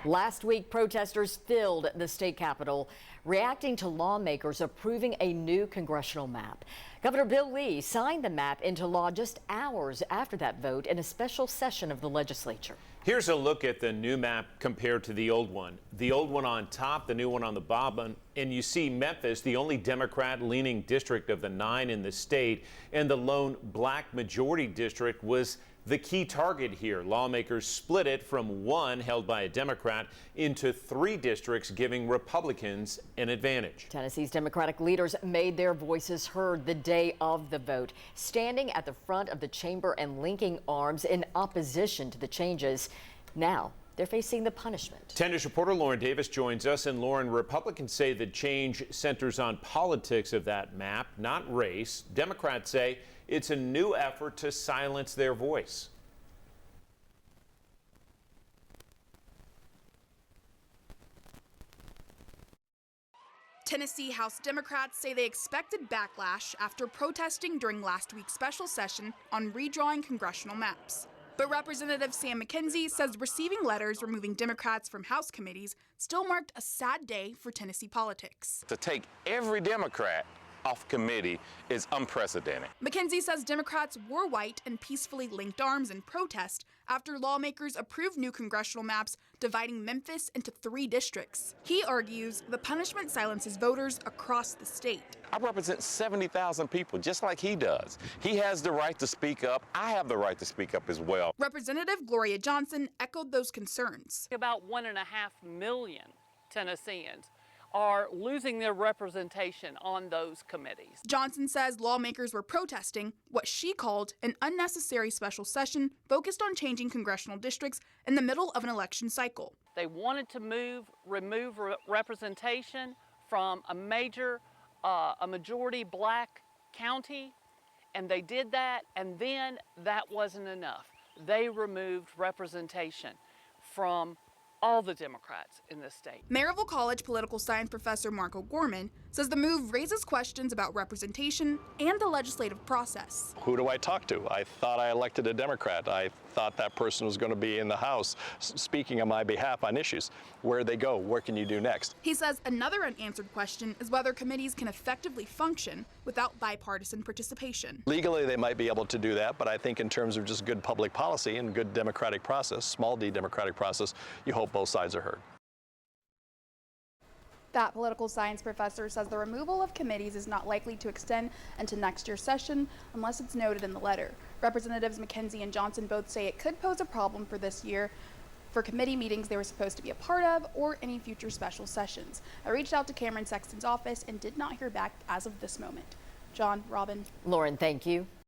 Last week, protesters filled the state capitol, reacting to lawmakers approving a new congressional map. Governor Bill Lee signed the map into law just hours after that vote in a special session of the legislature. Here's a look at the new map compared to the old one. The old one on top, the new one on the bottom, and you see Memphis, the only Democrat-leaning district of the 9 in the state, and the lone black majority district was the key target here. Lawmakers split it from one held by a Democrat into 3 districts, giving Republicans an advantage. Tennessee's Democratic leaders made their voices heard the day of the vote, standing at the front of the chamber and linking arms in opposition to the changes. Now they're facing the punishment. 10 News reporter Lauren Davis joins us. And Lauren, Republicans say the change centers on politics of that map, not race. Democrats say it's a new effort to silence their voice. Tennessee House Democrats say they expected backlash after protesting during last week's special session on redrawing congressional maps. But Representative Sam McKenzie says receiving letters removing Democrats from House committees still marked a sad day for Tennessee politics. To take every Democrat off committee is unprecedented. McKenzie says Democrats wore white and peacefully linked arms in protest after lawmakers approved new congressional maps dividing Memphis into 3 districts. He argues the punishment silences voters across the state. I represent 70,000 people, just like he does. He has the right to speak up. I have the right to speak up as well. Representative Gloria Johnson echoed those concerns. About 1.5 million Tennesseans are losing their representation on those committees. Johnson says lawmakers were protesting what she called an unnecessary special session focused on changing congressional districts in the middle of an election cycle. They wanted to remove representation from a majority black county, and they did that, and then that wasn't enough. They removed representation from all the Democrats in this state. Maryville College political science professor Marco Gorman says the move raises questions about representation and the legislative process. Who do I talk to? I thought I elected a Democrat. I thought that person was going to be in the House speaking on my behalf on issues. Where they go? What can you do next? He says another unanswered question is whether committees can effectively function without bipartisan participation. Legally, they might be able to do that, but I think in terms of just good public policy and good democratic process, small d democratic process, you hope both sides are heard. That political science professor says the removal of committees is not likely to extend into next year's session unless it's noted in the letter. Representatives McKenzie and Johnson both say it could pose a problem for this year for committee meetings they were supposed to be a part of or any future special sessions. I reached out to Cameron Sexton's office and did not hear back as of this moment. John, Robin. Lauren, thank you.